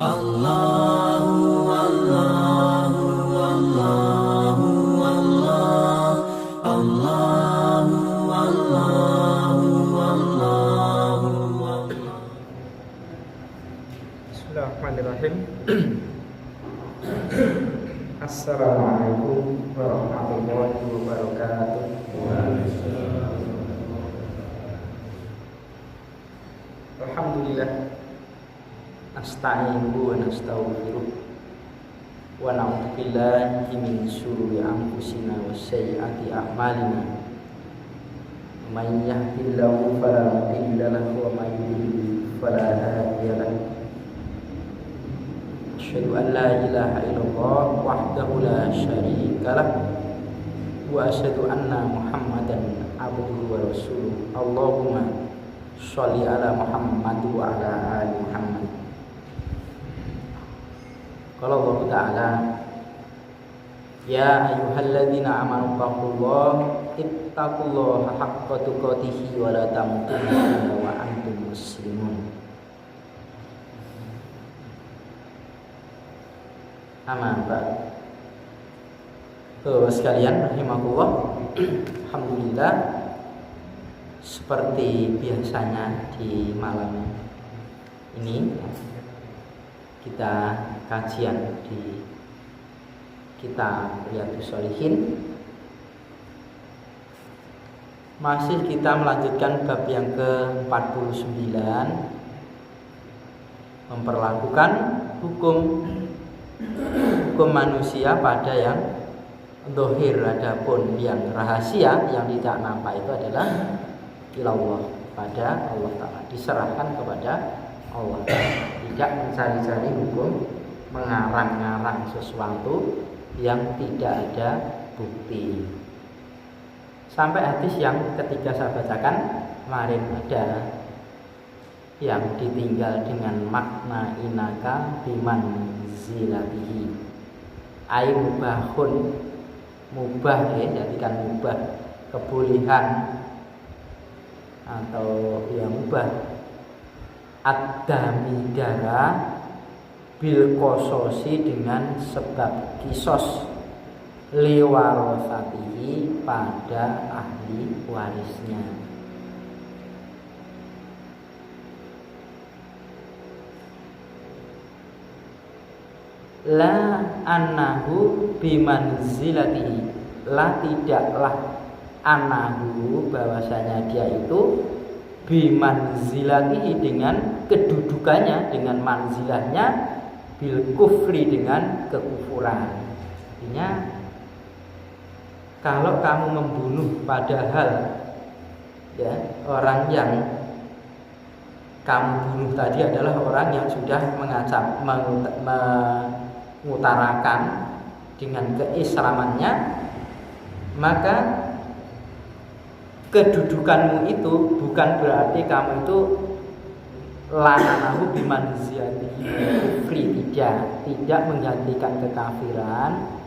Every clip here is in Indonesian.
Allahu Allahu Allahu Allah Allahu Allahu Allahu Allah. Bismillahirrahmanirrahim. Assalamualaikum warahmatullahi wabarakatuh. Alhamdulillah. Nasta'inuhu wa nastaghfiruh wa na'udzu billahi min syururi anfusina wa sayyiati a'malina. May yahdihillahu fala mudilla lahu wa may yudlil fala hadiya lahu. Asyhadu an la ilaha illallah wahdahu la syarika lah wa asyhadu anna Muhammadan abduhu wa rasuluh. Allahumma sholli ala Muhammad wa ala ali Muhammad. Qala Allah Ta'ala, ya ayyuhalladzina amanu ittaqullaha haqqa tuqatih wa la tamutunna illa wa antum muslimun. Amma ba'd. Bapak sekalian rahimakumullah, alhamdulillah, seperti biasanya di malam ini kita kajian di kitab Riyadhus Shalihin. Masih kita melanjutkan bab yang ke-49, memperlakukan hukum manusia pada yang zahir, adapun yang rahasia yang tidak nampak itu adalah ilallah, pada Allah Ta'ala, diserahkan kepada Allah Ta'ala. Tidak mencari-cari hukum, mengarang-ngarang sesuatu yang tidak ada bukti. Sampai hadis yang ketiga saya bacakan kemarin, ada yang ditinggal dengan makna inaka biman zilatihi ay mubahun, mubah ya, jadikan mubah, kebolehan atau ya mubah, ad-dami darah, bil kososi dengan sebab kisos, liwarosatihi pada ahli warisnya. La annahu bimanzilatihi, la tidaklah anahu bahwasanya dia itu bimanzilatihi dengan kedudukannya, dengan manzilahnya, bil kufri dengan kekufuran. Artinya kalau kamu membunuh padahal ya orang yang kamu bunuh tadi adalah orang yang sudah mengutarakan dengan keislamannya, maka kedudukanmu itu bukan berarti kamu itu lananahu bimanzilatihi kufri, tidak menggantikan kekafiran,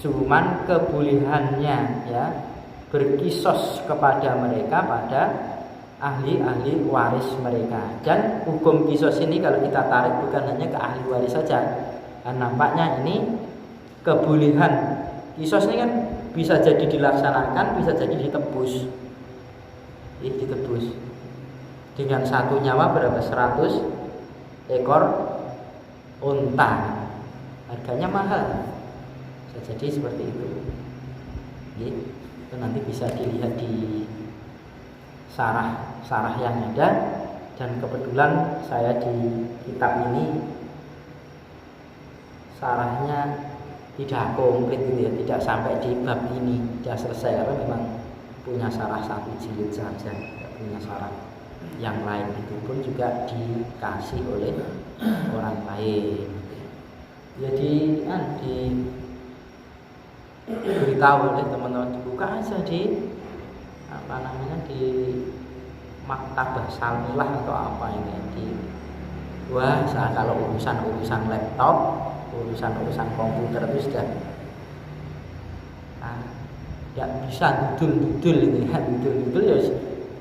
cuman kebolehannya ya berkisos kepada mereka, pada ahli-ahli waris mereka. Dan hukum kisos ini kalau kita tarik bukan hanya ke ahli waris saja. Dan nampaknya ini kebolehan kisos ini kan bisa jadi dilaksanakan, bisa jadi ditebus. Ditebus dengan satu nyawa berapa? 100 ekor unta, harganya mahal, bisa jadi seperti itu. Itu nanti bisa dilihat di sarah yang ada, dan kebetulan saya di kitab ini sarahnya tidak komplit gitu ya, tidak sampai di bab ini, tidak selesai karena memang punya sarah satu jilid saja, tidak punya sarah yang lain, itu pun juga dikasih oleh orang lain. Jadi diberitahu oleh teman-teman, dibuka aja di di maktabah Samilah atau apa ini, di wah kalau urusan laptop, urusan komputer itu sudah tidak bisa dudul ini ya, dudul ya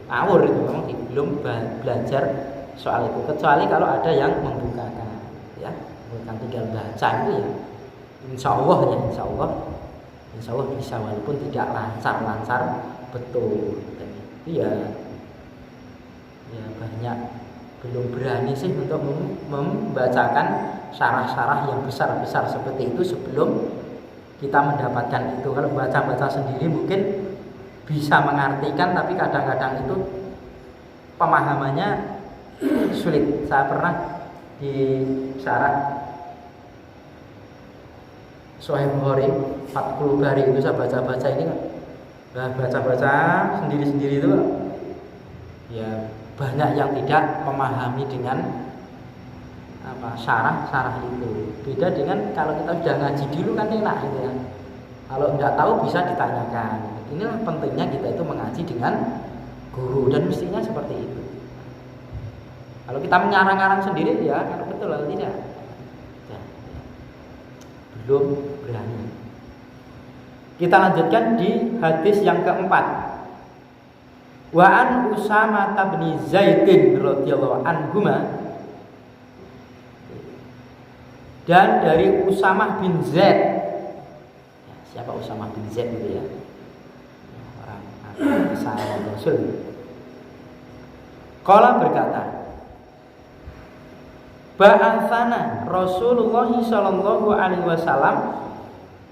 ngawur itu, memang belum belajar soal itu, kecuali kalau ada yang membukakan ya. bukan tinggal baca itu ya. Insya Allah ya, insya Allah bisa walaupun tidak lancar betul. Dan itu ya banyak belum berani sih untuk membacakan syarah-syarah yang besar-besar seperti itu sebelum kita mendapatkan itu. Kalau baca-baca sendiri mungkin bisa mengartikan, tapi kadang-kadang itu pemahamannya sulit. Saya pernah di syarah Sahih Bukhari 40 hari itu saya baca-baca ini kan. Nah, baca-baca sendiri-sendiri itu ya banyak yang tidak memahami dengan syarah itu. Beda dengan kalau kita sudah ngaji dulu kan enak gitu ya. Kalau tidak tahu bisa ditanyakan. Inilah pentingnya kita itu mengaji dengan guru, dan mestinya seperti itu. Kalau kita mengarang-arang sendiri ya kalau betul atau tidak ya, belum berani. Kita lanjutkan di hadis yang keempat. Wa an Usamah bin Zaidin radhiyallahu anhuma, dan dari Usamah bin Zaid. Ya, siapa Usamah bin Zaid itu ya? Orang sahabat Rasul. Qala berkata, ba'atsana Rasulullah sallallahu alaihi wasallam,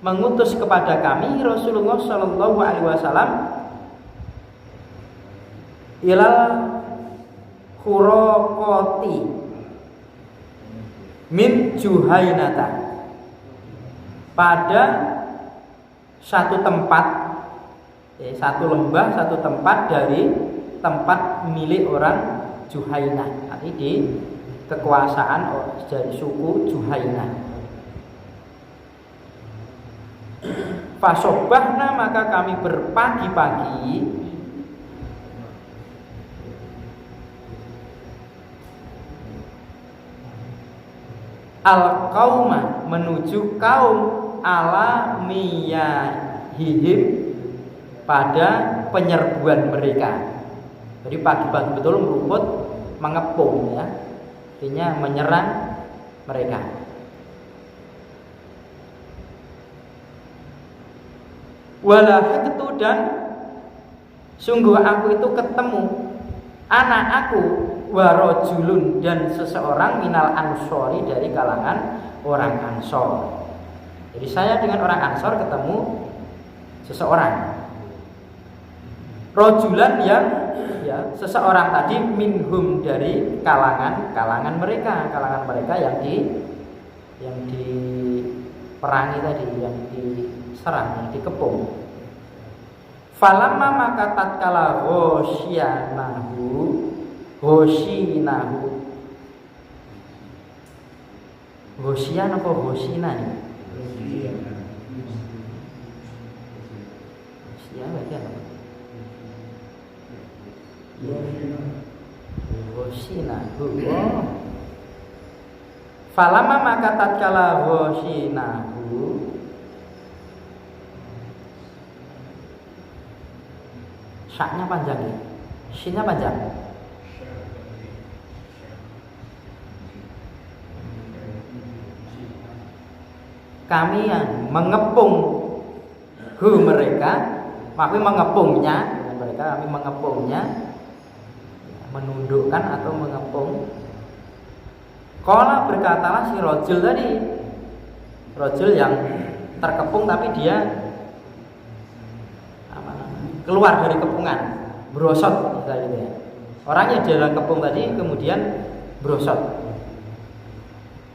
mengutus kepada kami Rasulullah sallallahu alaihi wasallam ilal khuraqati min Juhainata, pada satu tempat, satu lembah, satu tempat dari tempat milik orang Juhainah, nanti di kekuasaan dari suku Juhainah. Fasobahna, maka kami berpagi-pagi al-qauma, menuju kaum ala miyahihim, pada penyerbuan mereka. Jadi pagi-pagi betul merumput, mengepung ya, artinya menyerang mereka. Walahaqtu, dan sungguh aku itu ketemu anak aku, warojulun, dan seseorang minal ansori, dari kalangan orang Ansor. Jadi saya dengan orang Ansor ketemu seseorang, rojulan yang ya seseorang tadi, minhum, dari kalangan mereka yang diperangi tadi, yang diserang, yang dikepung. Falamma, maka tatkala hoshinahu, hosyan apa hoshina nih? Hosyan berarti apa? Hoshinahu. Falamma, maka tatkala hoshinahu, syaknya panjang ya, shinnya panjang. Kami yang mengepung mereka, kami mengepungnya, mereka kami mengepungnya, menundukkan atau mengepung. Qala, berkatalah si rojul tadi, rojul yang terkepung tapi dia keluar dari kepungan, brosot gitu ya. Orangnya di dalam kepung tadi kemudian brosot.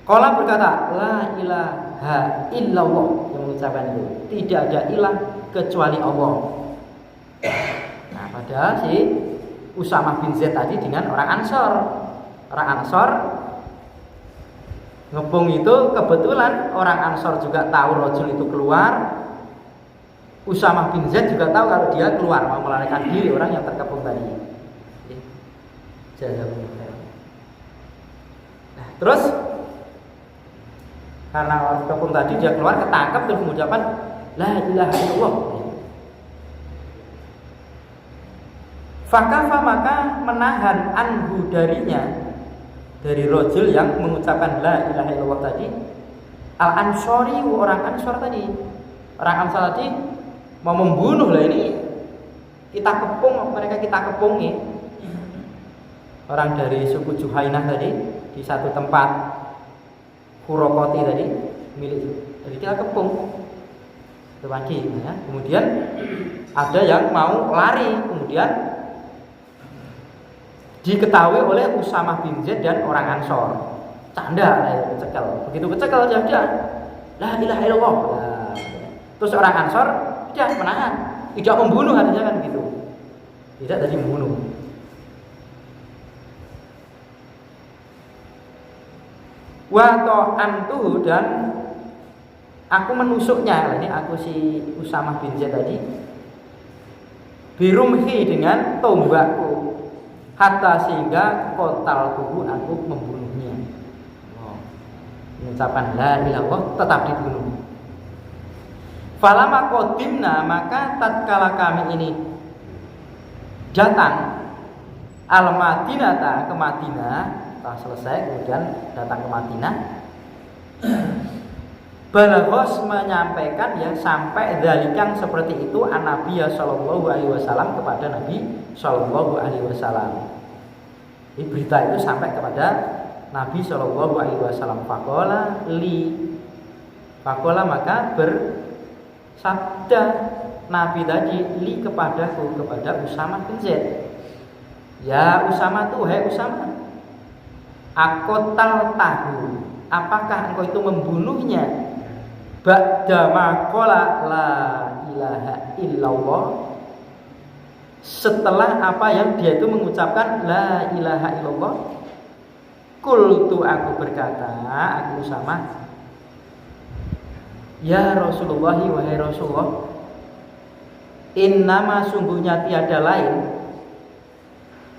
Qala, berkata, la ilaha illallah, yang mengucapkan itu, tidak ada ilah kecuali Allah. Nah, padahal si Usamah bin Zaid tadi dengan orang Ansor. Orang Ansor ngepung itu, kebetulan orang Ansor juga tahu rojul itu keluar. Usamah bin Zaid juga tahu kalau dia keluar mau melarikan diri, orang yang terkepung tadi. Nah, terus karena orang terkepung tadi dia keluar, ketangkap, terus mengucapkan la ilaha illallah. Fakafa, maka menahan anhu, darinya dari rojul yang mengucapkan la ilaha illallah tadi, al-Ansori, orang Ansor tadi. Orang Ansor tadi mau membunuh lah ini. Mereka kita kepungi. Orang dari suku Juhainah tadi di satu tempat Kurokoti tadi milik. Jadi kita kepung. Itu pagi ya. Kemudian ada yang mau lari, kemudian diketahui oleh Usamah bin Zaid dan orang Ansor. Canda kecekel. Begitu kecekel saja, la ilaha illallah. Nah, terus orang Ansor tidak menahan, tidak membunuh, artinya kan gitu. Tidak tadi membunuh. Wa ta'antu, dan aku menusuknya. Ini aku si Usamah bin Zaid tadi, birumhi, dengan tombakku, hatta sehingga kotal tubuh aku membunuhnya. Mengucapkan la ilaha illallah tetap dibunuh. Falama qadimna, maka tatkala kami ini datang al-Madinah, ke Madinah, setelah selesai kemudian datang ke Madinah, Balagos menyampaikan ya, sampai dzalikan seperti itu an-Nabi sallallahu alaihi wasallam, kepada Nabi sallallahu alaihi wasallam. Ini berita itu sampai kepada Nabi sallallahu alaihi wasallam. Faqala maka bersabda Nabi tadi li kepadaku, kepada Usamah bin Zaid, ya Usamah tuh, hai Usamah, akotal tahu, apakah engkau itu membunuhnya, ba'da maqala la ilaha illallah, setelah apa yang dia itu mengucapkan la ilaha illallah. Qultu, aku berkata, aku Usamah, ya Rasulullah, wahai Rasulullah, innama, sungguhnya tiada lain,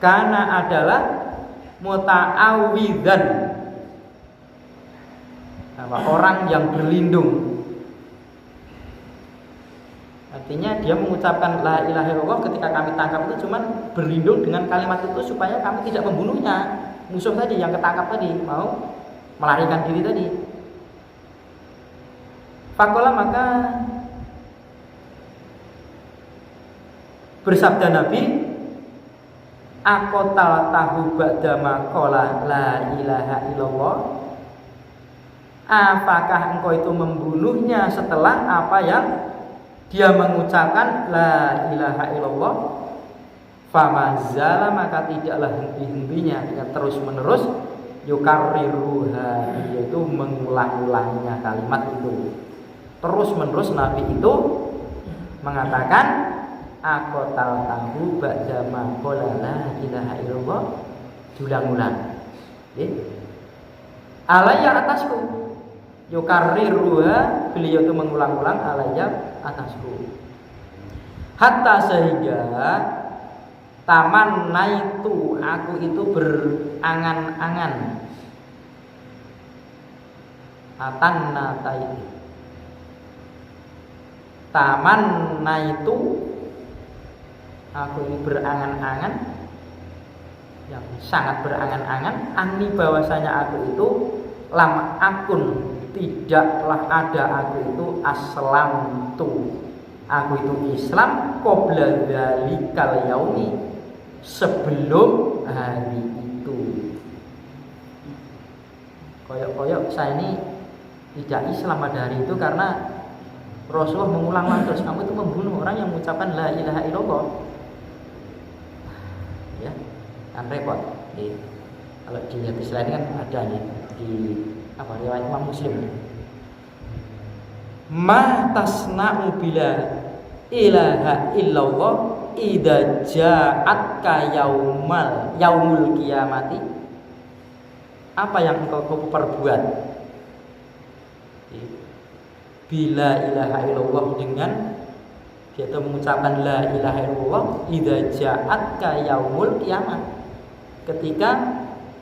karena adalah muta'awwidzan, orang yang berlindung. Artinya dia mengucapkan la ilaha illallah ketika kami tangkap itu cuman berlindung dengan kalimat itu supaya kami tidak membunuhnya, musuh tadi yang ketangkap tadi, mau melarikan diri tadi. Faqala, maka bersabda Nabi, aqotal tahu ba'da maqala la ilaha illallah, apakah engkau itu membunuhnya setelah apa yang dia mengucapkan la ilaha illallah? Famazala, maka tidaklah henti-hentinya, dengan terus menerus yukarriruha, yaitu mengulang-ulangnya kalimat itu. Terus menerus Nabi itu mengatakan aqotal tahu ba'da maqala la ilaha illallah, diulang-ulang. Alayya atasku, yukarriruha, beliau itu mengulang-ulang alayya atasku, hatta sehingga taman naitu, aku itu berangan-angan, atanna taiti, taman naitu, aku ini berangan-angan, yang sangat berangan-angan, ani bahwasanya aku itu lam akun, tidaklah ada aku itu aslam tu, aku itu Islam qabla dzalikal yaumi, sebelum hari itu. Koyok-koyok saya ini tidak Islam pada hari itu karena Rasulullah mengulang terus, kamu itu membunuh orang yang mengucapkan la ilaha illallah. Ya, kan repot. Kalau di hadis lain kan ada nih di riwayat Imam Muslim. Ma tasna'u bila ilaha illallah idza ja'atka yaumul qiyamati, apa yang engkau perbuat bila ilaha illallah, dengan dia itu mengucapkan la ilaha illallah idza ja'atka yaumul qiyamah, ketika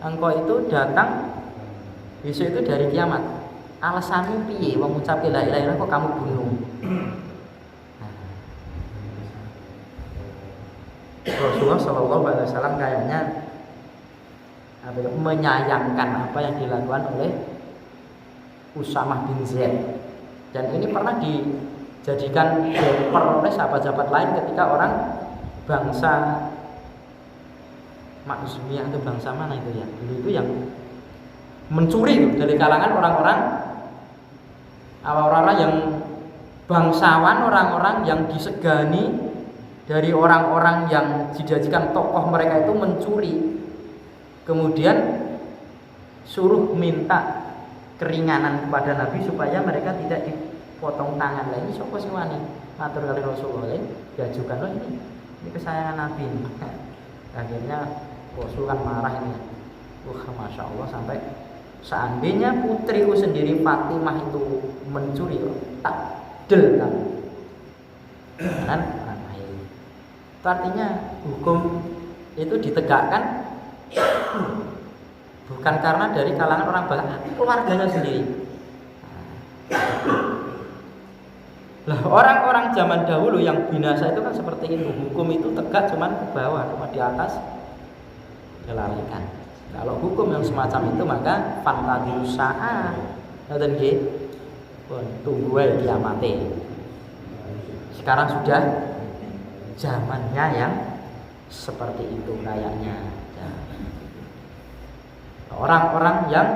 engkau itu datang besok itu dari kiamat. Alasanmu piye wong ngucap la ilaha illallah kok kamu bunuh? Rasulullah sallallahu alaihi wasallam kayaknya menyayangkan apa yang dilakukan oleh Usamah bin Zaid. Dan ini pernah dijadikan deper oleh sahabat-sahabat lain ketika orang bangsa Makhzumiyah itu bangsa mana itu ya? Dulu itu yang mencuri dari kalangan orang-orang yang bangsawan, orang-orang yang disegani dari orang-orang yang dijadikan tokoh mereka itu mencuri. Kemudian suruh minta keringanan kepada Nabi supaya mereka tidak dipotong tangan. Lah ini sapa sing wani matur kali Rasulullah diajukan loh ini kesayangan Nabi. Akhirnya Rasul kan marah ini. Masya Allah, sampai seandainya putriku sendiri Fatimah itu mencuri tak del kan. Itu artinya hukum itu ditegakkan bukan karena dari kalangan orang banyak, tapi keluarganya sendiri. Lah orang-orang zaman dahulu yang binasa itu kan seperti itu. Hukum itu tegak cuman ke bawah, cuma di atas dilalaikan. Kalau hukum yang semacam itu maka fantadius sa'a. Ngoten nggih. Pun tunggu wae kiamate. Sekarang sudah zamannya yang seperti itu kayaknya. Orang-orang yang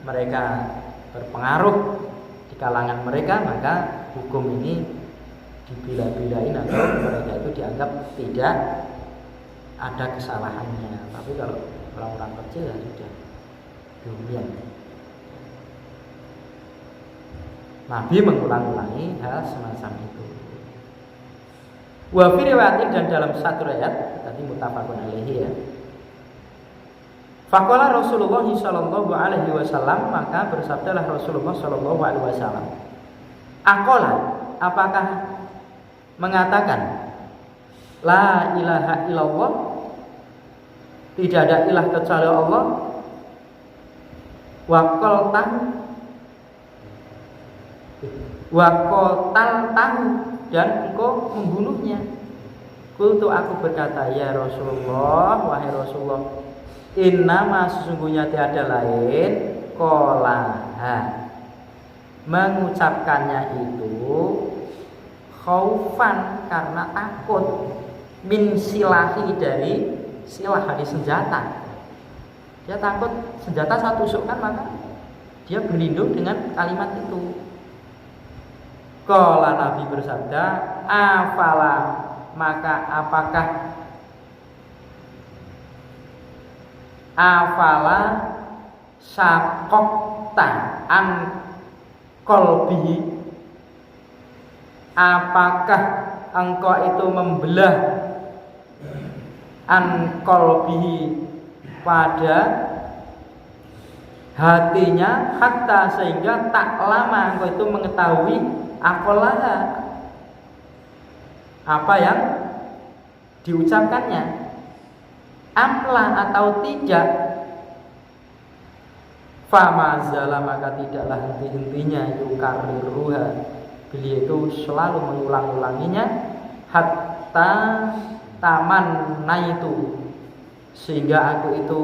mereka berpengaruh di kalangan mereka, maka hukum ini dibila-bilain atau mereka itu dianggap tidak ada kesalahannya. Tapi kalau orang-orang kecil ya sudah demikian. Nabi mengulang-ulangi hal semacam itu. Wa fi riwayatin, dan dalam satu riwayat tadi muttafaqun alaihi ya. Faqala Rasulullah sallallahu alaihi wasallam, maka bersabdalah Rasulullah sallallahu alaihi wasallam. Aqala, apakah mengatakan la ilaha illallah, tidak ada ilah kecuali Allah, wa qataltahu, dan engkau membunuhnya. Qultu, aku berkata, ya Rasulullah, wahai Rasulullah, innama sesungguhnya tiada lain qolaha, mengucapkannya itu khaufan, karena takut, min silahi, dari silah, dari senjata. Dia takut senjata saya tusukkan, maka dia berlindung dengan kalimat itu. Qala, Nabi bersabda, afala, maka apakah afala sakokta an kolbihi, apakah engkau itu membelah an kolbihi, pada hatinya, hatta, sehingga tak lama engkau itu mengetahui akolaha, apa yang diucapkannya, amlah, atau tidak. Famazala, maka tidaklah henti-hentinya, yukariruha, beliau itu selalu mengulang-ulanginya, hatta taman naitu, sehingga aku itu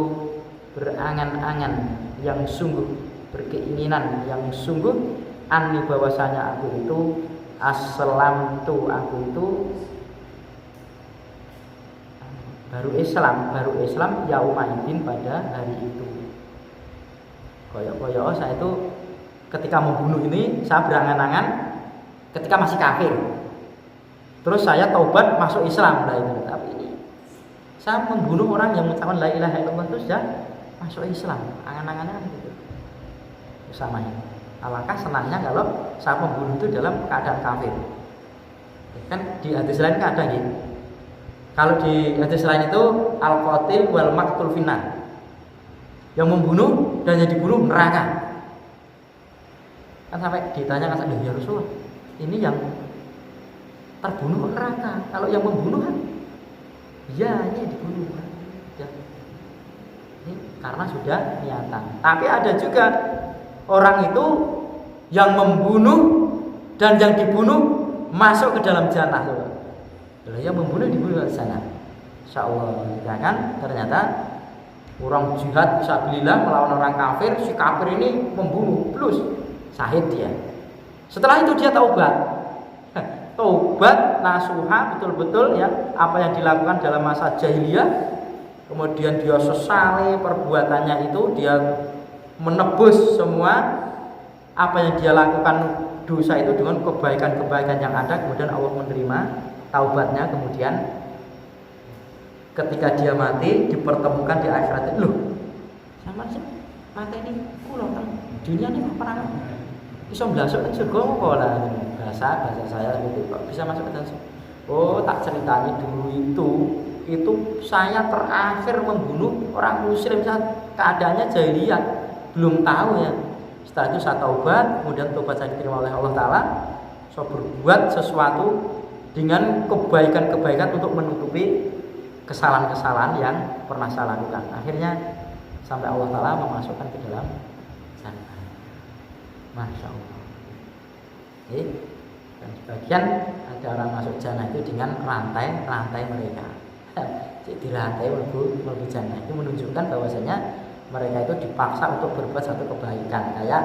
berangan-angan yang sungguh, berkeinginan yang sungguh, anni, bahwasanya aku itu aslam tu, aku itu baru Islam yaumaidin, pada hari itu. Koyok saya itu ketika membunuh ini, saya berangan-angan ketika masih kafir, terus saya taubat masuk Islam. Nah itu, tapi ini saya membunuh orang yang mengucapkan la ilaha illallah itu sudah masuk Islam, angan-angannya gitu. Sama ini. Alangkah senangnya kalau saya membunuh itu dalam keadaan kafir. Kan di hadis lain kan ada gitu. Kalau di hadis lain itu al-qatil wal maqtul finnar. Yang membunuh dan yang dibunuh neraka. Kan sampai ditanya kan, ya Rasulullah, ini yang terbunuh neraka. Kalau yang membunuh kan, ya ini yang dibunuh. Ya. Ini karena sudah niatan. Tapi ada juga orang itu yang membunuh dan yang dibunuh masuk ke dalam jannah. Yang membunuh dibunuh ke sana. Insyaallah, ya kan? Ternyata Orang jihad fisabilillah melawan orang kafir, si kafir ini membunuh, plus syahid dia. Setelah itu dia taubat. Taubat nasuha betul-betul ya, apa yang dilakukan dalam masa jahiliyah. Kemudian dia sesali perbuatannya itu, dia menebus semua apa yang dia lakukan dosa itu dengan kebaikan-kebaikan yang ada. Kemudian Allah menerima taubatnya. Kemudian ketika dia mati dipertemukan di akhirat, loh sama sih mati ini kula kan dunia ini perang bisa masuk ke surga kok lah, bahasa saya gitu, kok bisa masuk ke dalam surga. Oh, tak ceritanya dulu itu saya terakhir membunuh orang muslim saat keadaannya jahiliyah, belum tahu ya. Setelah itu saya taubat, kemudian taubat saya diterima oleh Allah Ta'ala. Saya berbuat sesuatu dengan kebaikan-kebaikan untuk menutupi kesalahan-kesalahan yang pernah saya lakukan. Akhirnya sampai Allah Ta'ala memasukkan ke dalam jannah. Masya Allah. Dan sebagian ada orang masuk jannah itu dengan rantai mereka. Jadi rantai menuju jannah itu menunjukkan bahwasanya mereka itu dipaksa untuk berbuat satu kebaikan. Kayak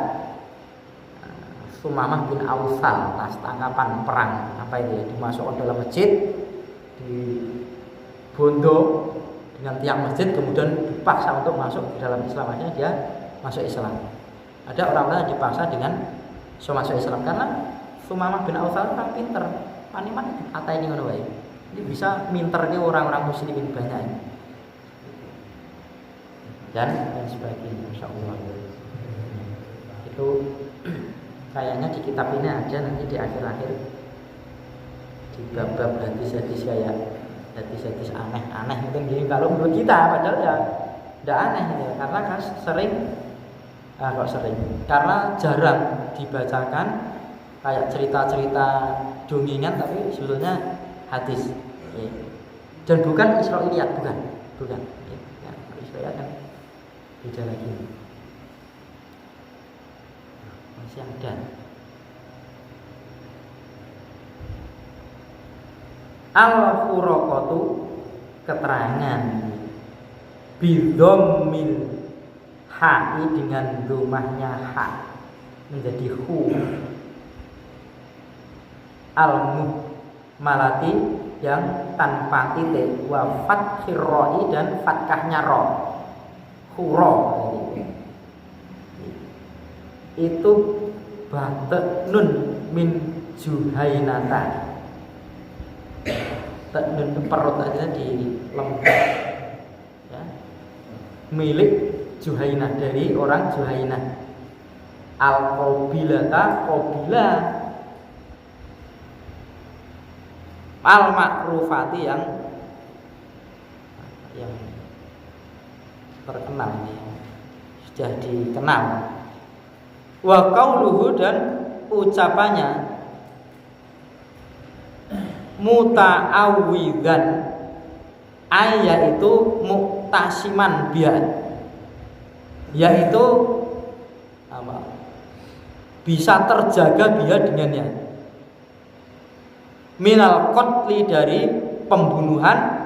Sumamah bin Ausal, tas tangkapan perang apa itu ya, dimasukkan dalam masjid, di bondo dengan tiang masjid, kemudian dipaksa untuk masuk di dalam Islam. Akhirnya dia masuk Islam. Ada orang-orang yang dipaksa dengan masuk Islam karena Sumamah bin Ausal orang pinter, paniman kata ini ngono wae. Ini bisa minternya orang-orang muslimin banyak ini. Dan sebagainya, Masya Allah. Itu kayaknya di kitab ini ada, nanti di akhir-akhir di bab-bab hadis-hadis kayak hadis-hadis aneh-aneh mungkin gini kalau menurut kita, padahal ya tidak aneh ya, karena kan karena jarang dibacakan kayak cerita-cerita dongengan, tapi sebetulnya hadis ya. Dan bukan Israiliyat, bukan ya, Israiliyat kan beda lagi. Masih ada al-furaqatu, keterangan bidhammil ha'i, dengan domahnya ha menjadi hu, al-muhmalati yang tanpa titik, wa fathir ra'i, dan fathahnya ra, hura. Itu batnun min Juhainata. Nun perut aja di lembut ya, milik Juhainah, dari orang Juhainah. Al-qabilata, qabilah al-ma'rufati, yang terkenal ini, sudah dikenal. Wa qauluhu, dan ucapannya muta'awwidzan, yaitu muktasiman biha, yaitu apa? Bisa terjaga biha dengannya, minal qatli, dari pembunuhan,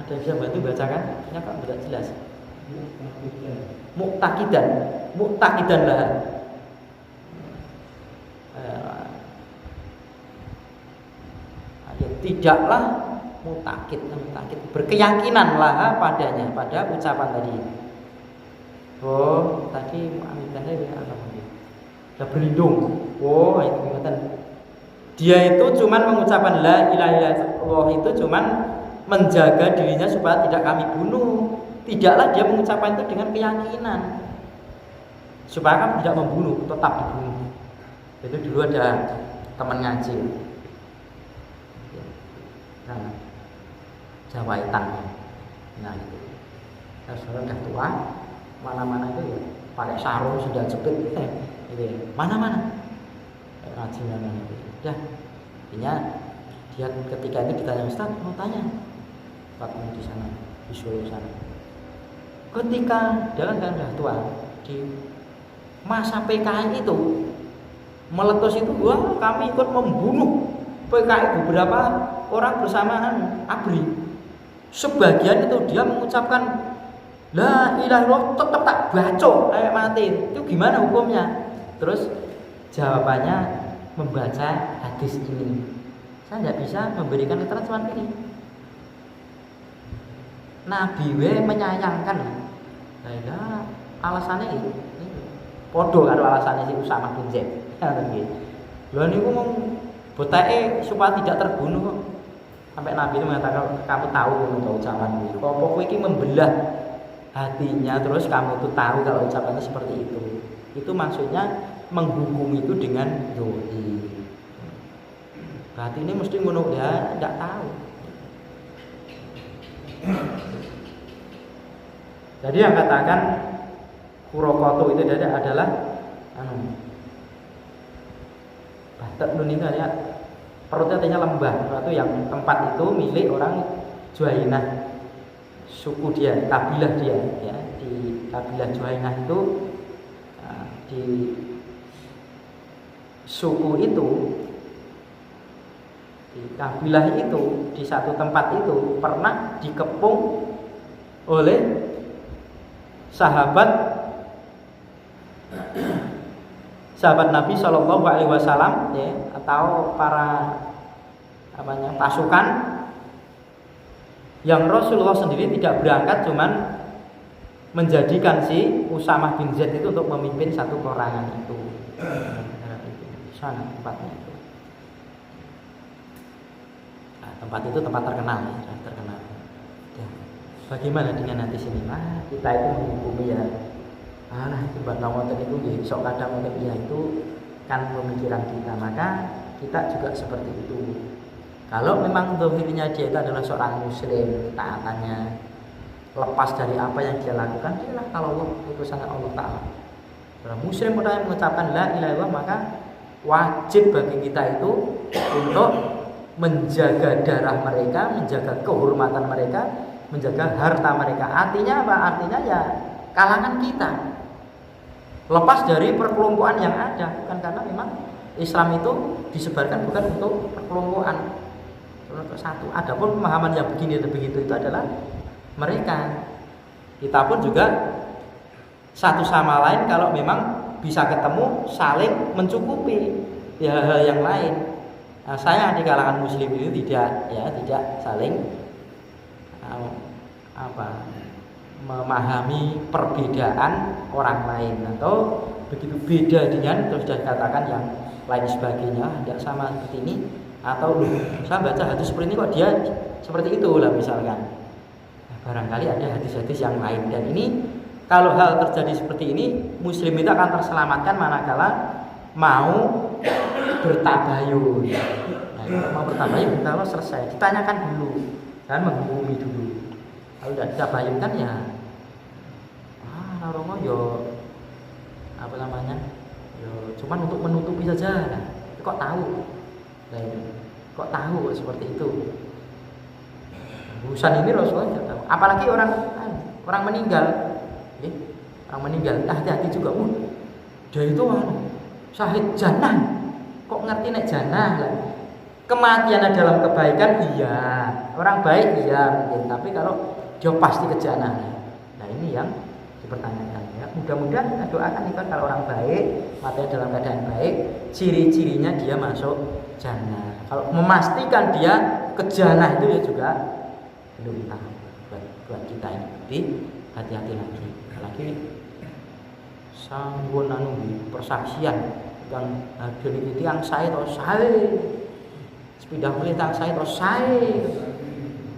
ada yang bisa bantu bacakan? Ini kok tidak jelas. Muktakidan lah. Tidaklah mutakid, berkeyakinan lah padanya, pada ucapan tadi. Oh, tadi mu'amidannya sudah berlindung. Oh, itu ingatan. Dia itu cuman mengucapkan la ilaha illallah, itu cuman menjaga dirinya supaya tidak kami bunuh. Tidaklah dia mengucapkan itu dengan keyakinan supaya kami tidak membunuh, tetap dibunuh. Itu dulu ada teman ngaji, nah, Jawaitan. Nah itu, sekarang udah tua, mana-mana itu ya pakai sarung sudah jepit, gitu ya. Mana-mana ngaji mana-mana itu. Udah, intinya dia ketika itu ditanya, Ustaz mau tanya, Pak di sana, di Solo sana, ketika dalam sudah tua di masa PKI itu meletus itu, wah kami ikut membunuh PKI beberapa orang bersamaan ABRI. Sebagian itu dia mengucapkan la ilaha illallah, tetap tak bacok kayak mati. Itu gimana hukumnya? Terus jawabannya membaca hadis ini. Saya tidak bisa memberikan keterangan cuma ini. Nabi menyayangkan. Nah, alasannya ini. Podo karo alasannya si Usamah bin Zaid. Lho niku mung botake supaya tidak terbunuh. Sampai Nabi itu mengatakan, kamu tahu ucapan ini. Kok kowe iki membelah hatinya, terus kamu itu tahu kalau ucapannya seperti itu. Itu maksudnya menghukum itu dengan doi. Berarti ini mesti ngono ya, tidak tahu. Jadi yang katakan Kurokoto itu adalah batak nun itu ya, perutnya artinya lembah, itu yang tempat itu milik orang Juwainah, suku dia, kabilah dia ya, di kabilah Juwainah itu di suku itu, di kabilah itu, di satu tempat itu pernah dikepung oleh sahabat Nabi Shallallahu Alaihi Wasallam ya, atau para pasukan yang Rasulullah sendiri tidak berangkat, cuman menjadikan si Usamah bin Zaid itu untuk memimpin satu peperangan itu. Sana tempatnya itu. Nah, tempat itu tempat terkenal ya, terkenal. Ya. Bagaimana dengan nanti sini? Kita itu menghukumi ya. Itu bakal wonten itu nggih, sok kadang wonten ya, itu kan pemikiran kita, maka kita juga seperti itu. Kalau memang zahirnya dia itu adalah seorang muslim, taatannya lepas dari apa yang dia lakukan, inilah kalau utusan Allah Ta'ala. Seorang muslim yang mengucapkan la ilaha illallah, maka wajib bagi kita itu untuk menjaga darah mereka, menjaga kehormatan mereka, menjaga harta mereka. Artinya apa? Artinya ya kalangan kita, lepas dari perkelompokan yang ada, bukan, karena memang Islam itu disebarkan bukan untuk perkelompokan, untuk satu. Adapun pemahaman yang begini dan begitu itu adalah mereka. Kita pun juga satu sama lain kalau memang bisa ketemu saling mencukupi di hal-hal yang lain. Nah, saya di kalangan muslim itu tidak saling memahami perbedaan orang lain, atau begitu beda dengan terus sudah dikatakan yang lain sebagainya tidak sama seperti ini, atau saya baca hadis seperti ini kok dia seperti itu lah misalkan. Nah, barangkali ada hadis-hadis yang lain, dan ini kalau hal terjadi seperti ini, muslim itu akan terselamatkan manakala mau bertabayun. Nah, kalau mau bertabayun kalau selesai ditanyakan dulu dan menghukumi dulu. Kalau tidak ditabayun kan ya narongo yo cuman untuk menutupi saja. Nah, kok tahu? Nah, kok tahu seperti itu? Urusan ini Rasulullah tidak tahu. Apalagi orang meninggal. Orang meninggal, hati-hati juga. Dia itu syahid jannah. Kok ngerti nek jannah lah? Kematian dalam kebaikan iya, orang baik iya mungkin, tapi kalau dia pasti ke jannah. Nah, ini yang dipertanyakan ya. Mudah-mudahan kita doakan itu kalau orang baik, matinya dalam keadaan baik, ciri-cirinya dia masuk jannah. Kalau memastikan dia ke jannah itu ya juga belum tahu. Buat kita ini, jadi hati-hati lagi. Sanggun persaksian yang hadir itu yang saya atau saya sepeda mulai tang saya atau saya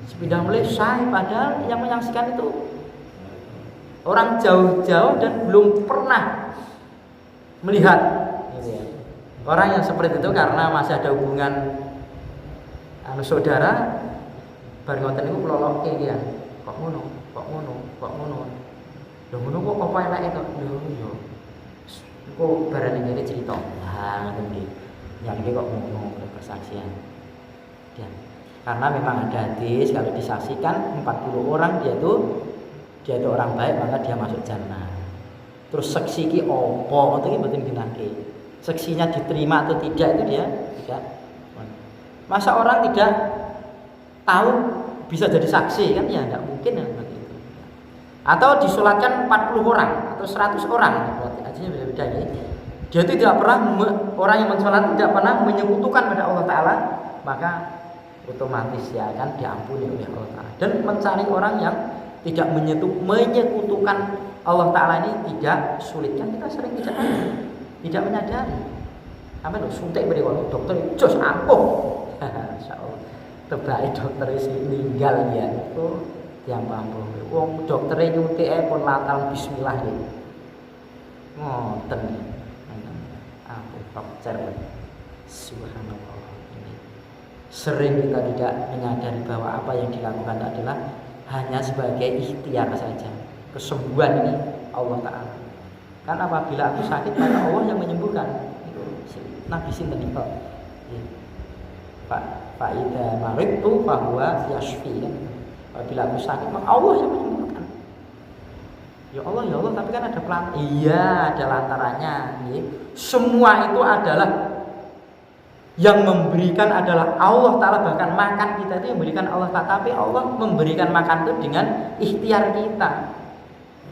sepeda mulai saya, padahal yang menyaksikan itu orang jauh-jauh dan belum pernah melihat gitu ya. Orang yang seperti itu karena masih ada hubungan saudara bareng ngoten niku peloloke dia. Kok ngono. Lho ngono kok apa enake kok. Lho yo. Kok barane ngene cerita. Nah, ngoten iki. Yang iki kok ngono kesaksian. Ya. Karena memang ada hadis kalau disaksikan 40 orang dia itu dia itu orang baik maka dia masuk jannah. Terus seksi ki opo itu mboten ginake. Seksinya diterima atau tidak itu dia tidak. Masa orang tidak tahu bisa jadi saksi kan ya tidak mungkin ya seperti itu. Atau disolatkan 40 orang atau 100 orang berarti hajinya beda-beda ya. Dia itu tidak pernah orang yang mensolat tidak pernah menyekutukan pada Allah Taala, maka otomatis dia akan diampuni oleh Allah Taala. Dan mencari orang yang tidak menyekutukan Allah Taala ini tidak sulit kan kita sering tidak menyadari. Apa itu suntik beri dokter jos ampuh. Insyaallah tebak dokter isi meninggal ya itu yang ampuh. Wong dokter nyuntik pun lantaran bismillah ya. Ngoten. Aku fakir. Subhanallah. Ini sering kita tidak menyadari bahwa apa yang dilakukan adalah hanya sebagai ikhtiar saja. Kesembuhan ini Allah Ta'ala. Kan apabila aku sakit maka Allah yang menyembuhkan. Itu Nabi sinten iki kok. Pak idza maridtu fa huwa yashfi. Apabila aku sakit maka Allah yang menyembuhkan. Ya Allah, tapi kan ada pelan. Iya, ada lantarannya. Semua itu adalah yang memberikan adalah Allah Ta'ala. Bahkan makan kita itu yang memberikan Allah Ta'ala. Tapi Allah memberikan makan itu dengan ikhtiar kita.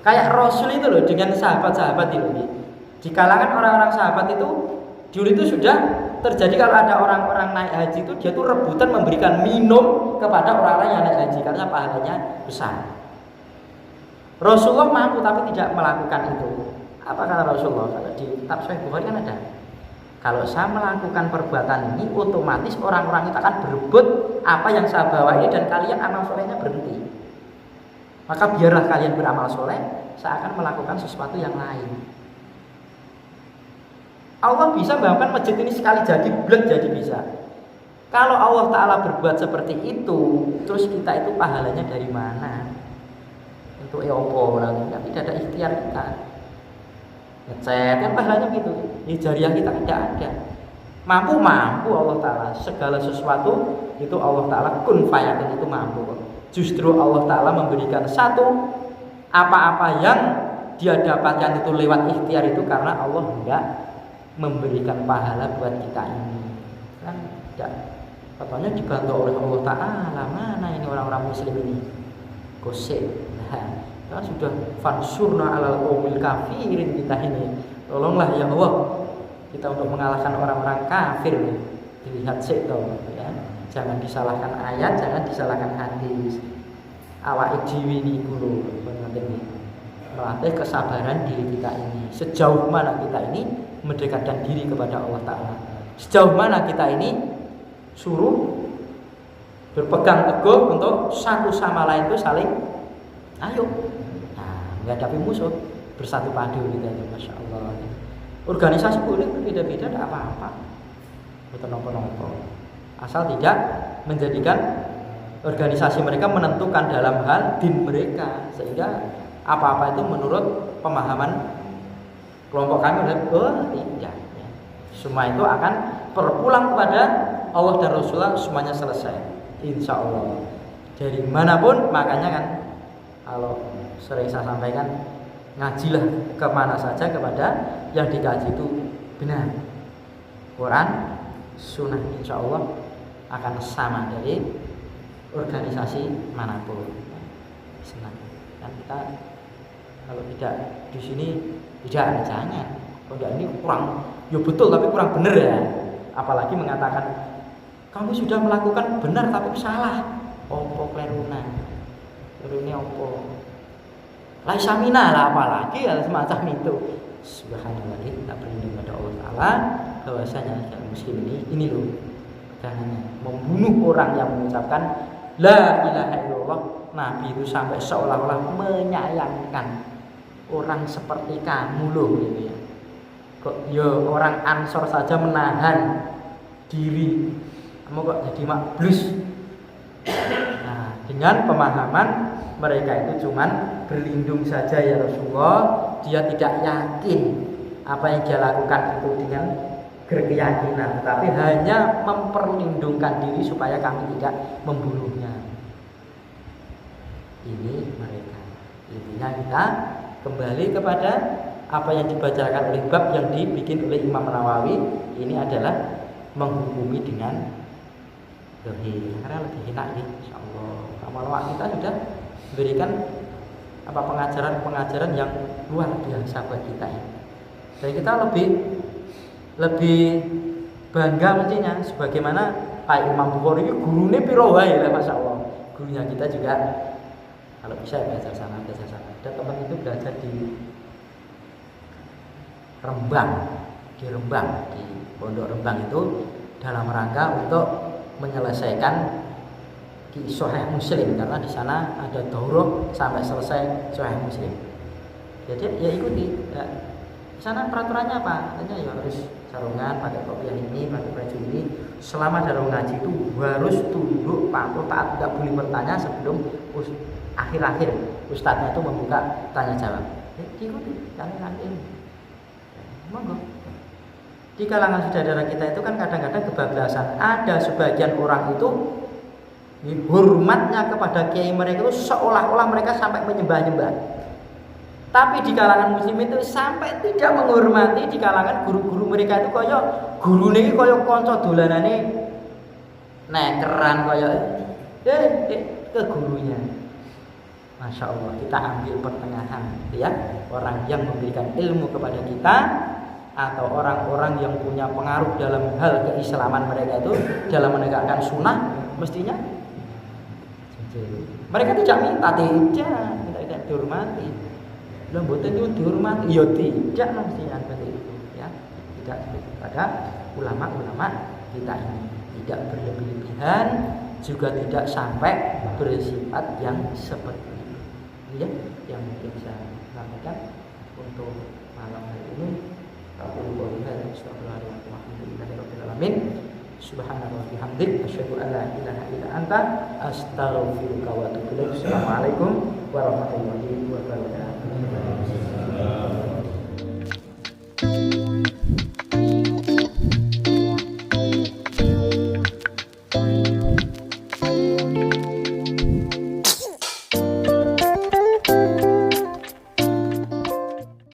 Kayak Rasul itu loh dengan sahabat-sahabat itu. Di kalangan orang-orang sahabat itu dulu itu sudah terjadi kalau ada orang-orang naik haji itu dia tuh rebutan memberikan minum kepada orang-orang yang naik haji karena pahalanya besar. Rasulullah mampu tapi tidak melakukan itu. Apa kata Rasulullah? Kalau di kitab Sahih Bukhari kan ada. Kalau saya melakukan perbuatan ini, otomatis orang-orang itu akan berebut apa yang saya bawa ini dan kalian amal solehnya berhenti. Maka biarlah kalian beramal soleh, saya akan melakukan sesuatu yang lain. Allah bisa membangun masjid ini sekali jadi, blek jadi bisa. Kalau Allah Ta'ala berbuat seperti itu, terus kita itu pahalanya dari mana? Untuk eopo orang tidak ada ikhtiar kita. Ngecat kan pahalanya gitu. Di jariah kita tidak ada. Mampu Allah Ta'ala. Segala sesuatu itu Allah Ta'ala kun fayakun itu mampu. Justru Allah Ta'ala memberikan satu apa-apa yang dia dapatkan itu lewat ikhtiar itu karena Allah enggak memberikan pahala buat kita ini. Kan tidak. Katanya dibantu oleh Allah Ta'ala. Mana ini orang-orang muslim ini? Gosip. Nah, kan sudah fansurna alal qaumil kafirin kita ini. Tolonglah ya Allah kita untuk mengalahkan orang-orang kafir. Dilihat seto ya. Jangan disalahkan ayat, jangan disalahkan hadis. Awake dhewe niku lho penting melatih kesabaran diri kita ini. Sejauh mana kita ini mendekatkan diri kepada Allah Ta'ala. Sejauh mana kita ini suruh berpegang teguh untuk satu sama lain itu saling ayo. Nah, menghadapi musuh bersatu padu gitu aja, Masya Allah. Organisasi boleh beda-beda, tidak apa-apa. Betul nopo-nopo. Asal tidak menjadikan organisasi mereka menentukan dalam hal din mereka, sehingga apa-apa itu menurut pemahaman kelompok kami adalah tidak. Ya. Semua itu akan berpulang kepada Allah dan Rasulullah, semuanya selesai. Insya Allah. Dari manapun, makanya kan kalau sering saya sampaikan, ngajilah kemana saja kepada yang dikaji itu benar. Quran, sunnah insya Allah akan sama dari organisasi manapun. Senang. Kan kita kalau tidak di sini tidak jangan. Kalau tidak ini kurang, ya betul tapi kurang benar ya. Apalagi mengatakan kamu sudah melakukan benar tapi salah. Opo kleruna. Klerune opo? Laisamina lah apalagi hal semacam itu. Subhanallah, kita berlindung pada Allah Ta'ala bahwasanya muslim ini loh jangan membunuh orang yang mengucapkan la ilaha illallah. Nabi itu sampai seolah-olah menyayangkan orang seperti kamu loh gitu ya. Kok ya orang Ansor saja menahan diri, kamu kok jadi makblus. Nah, dengan pemahaman mereka itu cuman berlindung saja ya Rasulullah. Dia tidak yakin apa yang dia lakukan itu dengan berkeyakinan, tapi hanya memperlindungkan diri supaya kami tidak membunuhnya. Ini mereka. Intinya kita kembali kepada apa yang dibacakan oleh bab yang dibikin oleh Imam Nawawi. Ini adalah menghukumi dengan zahir, karena lebih enak nih, insyaallah. Lama-lama kita sudah memberikan pengajaran yang luar biasa buat kita ini. Dan kita lebih bangga mestinya, sebagaimana Pak Imam Bukhari gurunya piro wae lah, masyaallah. Gurunya kita juga kalau bisa belajar sana. Ada teman itu belajar di Rembang, di Pondok Rembang itu dalam rangka untuk menyelesaikan Sahih Muslim, karena di sana ada daurah sampai selesai Sahih Muslim. Jadi ya ikuti. Ya, di sana peraturannya apa? Katanya ya harus sarungan, pakai kopiah ini, pakai baju ini. Selama dalam ngaji itu harus tunduk patuh taat, tidak boleh bertanya sebelum akhir-akhir ustadznya itu membuka tanya jawab. Ya, diikuti, jangan ini. Monggo. Di kalangan saudara kita itu kan kadang-kadang kebablasan. Ada sebagian orang itu hormatnya kepada kiai mereka itu seolah-olah mereka sampai menyembah-nyembah. Tapi di kalangan muslim itu sampai tidak menghormati. Di kalangan guru-guru mereka itu kaya gurune iki kaya kanca dolanane nekeran kaya ke gurunya. Masya Allah, kita ambil pertengahan ya. Orang yang memberikan ilmu kepada kita atau orang-orang yang punya pengaruh dalam hal keislaman mereka itu dalam menegakkan sunnah, mestinya mereka tidak minta, tidak dihormati. Lembutan itu dihormati, ya tidak mestinya seperti itu ya. Tidak seperti pada ulama-ulama kita ini, tidak berlebihan, juga tidak sampai bersifat yang seperti itu ya, yang mungkin saya sampaikan untuk malam hari ini. Subhanallah wa bihamdik, asyhadu an la ilaha illa anta, astaghfiruka wa atubu ilaik. Assalamualaikum warahmatullahi wabarakatuh.